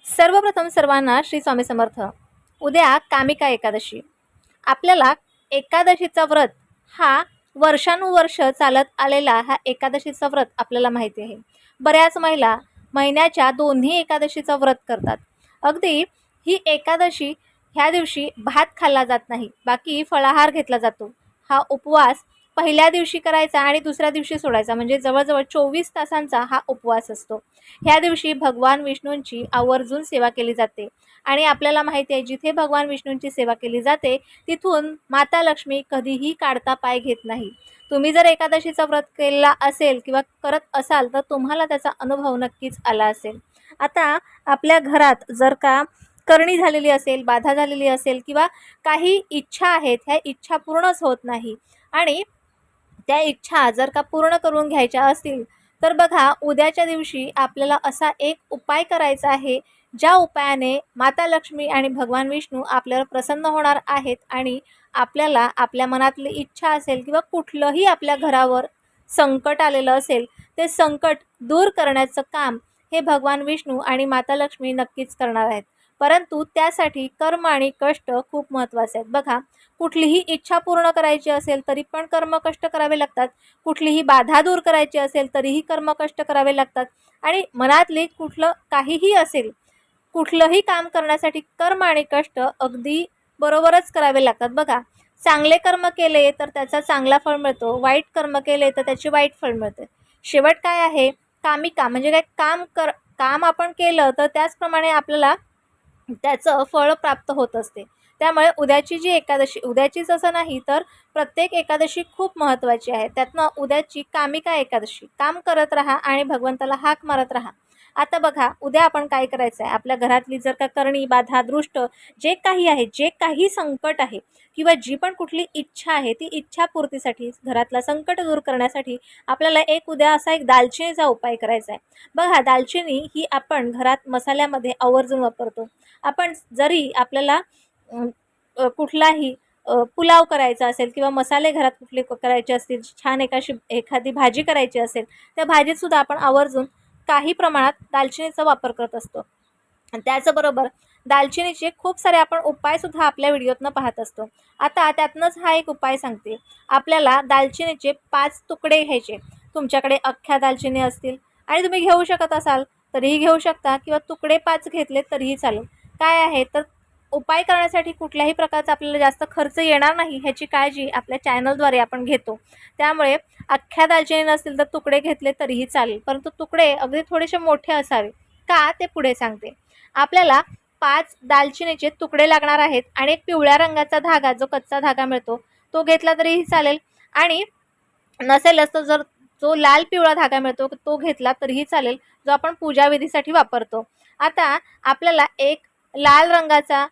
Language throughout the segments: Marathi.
सर्वप्रथम सर्वांना श्री स्वामी समर्थ. उद्या कामिका एकादशी. आपल्याला एकादशीचा व्रत हा वर्षानुवर्ष चालत आलेला हा एकादशीचा व्रत आपल्याला माहिती आहे. बऱ्याच महिला महिन्याच्या दोन्ही एकादशीचा व्रत करतात. अगदी ही एकादशी ह्या दिवशी भात खाल्ला जात नाही, बाकी फळाहार घेतला जातो. हा उपवास पहिल्या दिवशी करायचा आणि दुसऱ्या दिवशी सोडायचा, म्हणजे जवळजवळ 24 तासांचा हा उपवास असतो. ह्या दिवशी भगवान विष्णूंची आवर्जून सेवा केली जाते आणि आपल्याला माहिती आहे, जिथे भगवान विष्णूंची सेवा केली जाते तिथून माता लक्ष्मी कधीही काढता पाय घेत नाही. तुम्ही जर एकादशीचा व्रत केला असेल किंवा करत असाल तर तुम्हाला त्याचा अनुभव नक्कीच आला असेल. आता आपल्या घरात जर का करणी झालेली असेल, बाधा झालेली असेल किंवा काही इच्छा आहेत, ह्या इच्छा पूर्णच होत नाही आणि त्या इच्छा जर का पूर्ण करून घ्यायच्या असतील तर बघा, उद्याच्या दिवशी आपल्याला असा एक उपाय करायचा आहे, ज्या उपायाने माता लक्ष्मी आणि भगवान विष्णू आपल्यावर प्रसन्न होणार आहेत आणि आपल्याला आपल्या मनातली इच्छा असेल किंवा कुठलंही आपल्या घरावर संकट आलेलं असेल ते संकट दूर करण्याचं काम हे भगवान विष्णू आणि माता लक्ष्मी नक्कीच करणार आहेत. परंतु त्यासाठी कर्म आणि कष्ट खूप महत्त्वाचे आहेत. बघा, कुठलीही इच्छा पूर्ण करायची असेल तरी पण कर्म कष्ट करावे लागतात. कुठलीही बाधा दूर करायची असेल तरीही कर्म कष्ट करावे लागतात. आणि मनातले कुठलं काहीही असेल, कुठलंही काम करण्यासाठी कर्म आणि कष्ट अगदी बरोबरच करावे लागतात. बघा, चांगले कर्म केले तर त्याचा चांगला फळ मिळतो, वाईट कर्म केले तर त्याचे वाईट फळ मिळते. शेवट काय आहे, कामिका म्हणजे काय, काम आपण केलं तर त्याचप्रमाणे आपल्याला त्याचं फळ प्राप्त होत असते. त्यामुळे उद्याची जी एकादशी, उद्याचीच असं नाही तर प्रत्येक एकादशी खूप महत्त्वाची आहे. त्यातनं उद्याची कामिका एकादशी, काम करत राहा आणि भगवंताला हाक मारत राहा. आता बघा, उद्या आपण काय करायचं आहे, आपल्या घरातली जर का करणी, बाधा, दृष्ट जे काही आहे, जे काही संकट आहे किंवा जी पण कुठली इच्छा आहे, ती इच्छापूर्तीसाठी, घरातला संकट दूर करण्यासाठी आपल्याला उद्या असा एक दालचिनीचा उपाय करायचा आहे. बघा, दालचिनी ही आपण घरात मसाल्यामध्ये आवर्जून वापरतो. आपण जरी आपल्याला कुठलाही पुलाव करायचा असेल किंवा मसाले घरात कुठले करायचे असतील, छान एखादी भाजी करायची असेल, त्या भाजीतसुद्धा आपण आवर्जून काही प्रमाणात दालचिनीचा वापर करत असतो. आणि त्याचबरोबर दालचिनीचे खूप सारे आपण उपायसुद्धा आपल्या व्हिडिओतनं पाहत असतो. आता त्यातनंच हा एक उपाय सांगते. आपल्याला दालचिनीचे 5 तुकडे घ्यायचे. तुमच्याकडे अख्ख्या दालचिनी असतील आणि तुम्ही घेऊ शकत असाल तरीही घेऊ शकता किंवा तुकडे 5 घेतले तरीही चालेल. काय आहे तर उपाय करण्यासाठी कुठल्याही प्रकारचा आपल्याला जास्त खर्च येणार नाही ह्याची काळजी आपल्या चॅनलद्वारे आपण घेतो. त्यामुळे अख्ख्या दालचिनी नसतील तर तुकडे घेतले तरीही चालेल, परंतु तुकडे अगदी थोडेसे मोठे असावे. का ते पुढे सांगते. आपल्याला 5 दालचिनीचे तुकडे लागणार आहेत आणि एक पिवळ्या रंगाचा धागा, जो कच्चा धागा मिळतो तो घेतला तरीही चालेल आणि नसेलच तर जर जो लाल पिवळा धागा मिळतो तो घेतला तरीही चालेल, जो आपण पूजाविधीसाठी वापरतो. आता आपल्याला एक लाल रंगाचा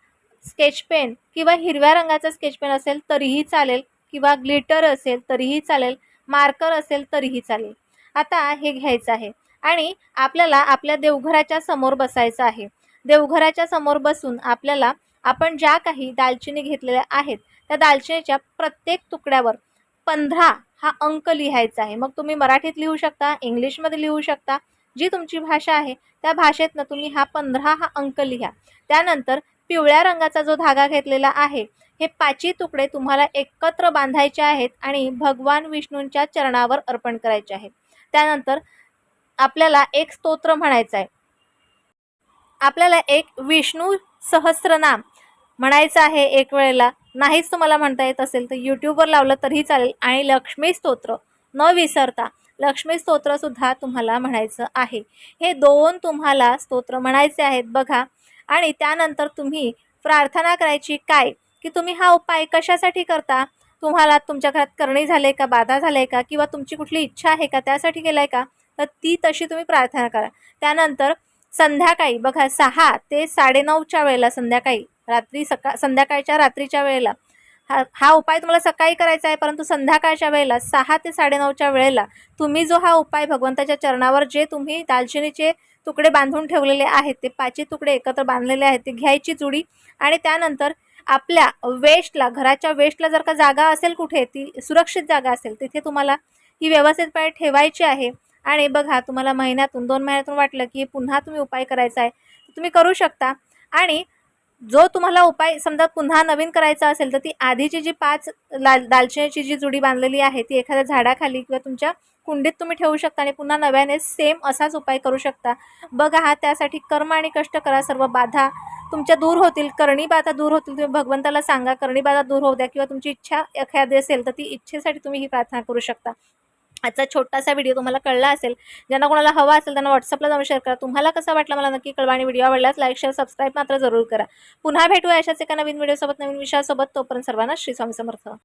स्केच पेन किंवा हिरव्या रंगाचा स्केच पेन असेल तरीही चालेल किंवा ग्लिटर असेल तरीही चालेल, मार्कर असेल तरीही चालेल. आता हे घ्यायचं आहे आणि आपल्याला आपल्या देवघराच्या समोर बसायचं आहे. देवघराच्या समोर बसून आपल्याला आपण ज्या काही दालचिनी घेतलेल्या आहेत त्या दालचिनीच्या प्रत्येक तुकड्यावर 15 हा अंक लिहायचा आहे. मग तुम्ही मराठीत लिहू शकता, इंग्लिशमध्ये लिहू शकता, जी तुमची भाषा आहे त्या भाषेतनं तुम्ही हा 15 हा अंक लिहा. त्यानंतर पिवळ्या रंगाचा जो धागा घेतलेला आहे, हे 5 तुकडे तुम्हाला एकत्र बांधायचे आहेत आणि भगवान विष्णूंच्या चरणावर अर्पण करायचे आहेत. त्यानंतर आपल्याला एक स्तोत्र म्हणायचं आहे. आपल्याला एक विष्णू सहस्त्रनाम म्हणायचं आहे एक वेळेला. नाहीच तुम्हाला म्हणता येत असेल तर यूट्यूबवर लावलं तरीही चालेल. आणि लक्ष्मी स्तोत्र न विसरता लक्ष्मी स्तोत्रसुद्धा तुम्हाला म्हणायचं आहे. हे 2 तुम्हाला स्तोत्र म्हणायचे आहेत बघा. आणि त्यानंतर तुम्ही प्रार्थना करायची काय, की तुम्ही हा उपाय कशासाठी करता, तुम्हाला तुमच्या घरात करणी झाले का, बाधा झाले का, किंवा तुमची कुठली इच्छा आहे का त्यासाठी केलाय का, तर ती तशी तुम्ही प्रार्थना करा. त्यानंतर संध्याकाळी बघा 6 ते 9:30च्या वेळेला, संध्याकाळच्या रात्रीच्या वेळेला हा उपाय तुम्हाला सकाळी करायचा आहे, परंतु संध्याकाळच्या वेळेला 6 ते 9:30च्या वेळेला तुम्ही जो हा उपाय भगवंताच्या चरणावर, जे तुम्ही दालचिनीचे तुकडे बांधून ठेवलेले आहेत, ते 5 तुकडे एकत्र बांधलेले आहेत, ते घ्यायची जुडी. आणि त्यानंतर आपल्या वेस्टला, घराच्या वेस्टला जर का जागा असेल कुठे, ती सुरक्षित जागा असेल, तिथे तुम्हाला ही व्यवस्थितपणे ठेवायची आहे. आणि बघा, तुम्हाला महिन्यातून 2 महिन्यातून वाटलं की पुन्हा तुम्ही उपाय करायचा आहे, तुम्ही करू शकता. आणि जो तुम्हाला उपाय समजा पुन्हा नवीन करायचा असेल तर ती आधीची जी 5 दालचिनीची जी जुडी बांधलेली आहे ती एखाद्या झाडाखाली किंवा तुमच्या कुंडीत तुम्ही ठेवू शकता आणि पुन्हा नव्याने सेम असाच उपाय करू शकता. बघा, हा त्यासाठी कर्म आणि कष्ट करा, सर्व बाधा तुमच्या दूर होतील, करणी बाधा दूर होतील. तुम्ही भगवंताला सांगा करणी बाधा दूर होऊ द्या, किंवा तुमची इच्छा एखादी असेल तर ती इच्छेसाठी तुम्ही ही प्रार्थना करू शकता. आजचा छोटासा व्हिडिओ तुम्हाला कळला असेल. ज्यांना कोणाला हवा असेल त्यांना व्हॉट्सअपला जाऊन शेअर करा. तुम्हाला कसा वाटला मला नक्की कळवा आणि व्हिडिओ आवडल्यास लाईक, शेअर, सबस्क्राईब मात्र जरूर करा. पुन्हा भेटूया अशाच एका नवीन व्हिडिओसोबत, नवीन विषयासोबत. तोपर्यंत सर्वांना श्री स्वामी समर्थ.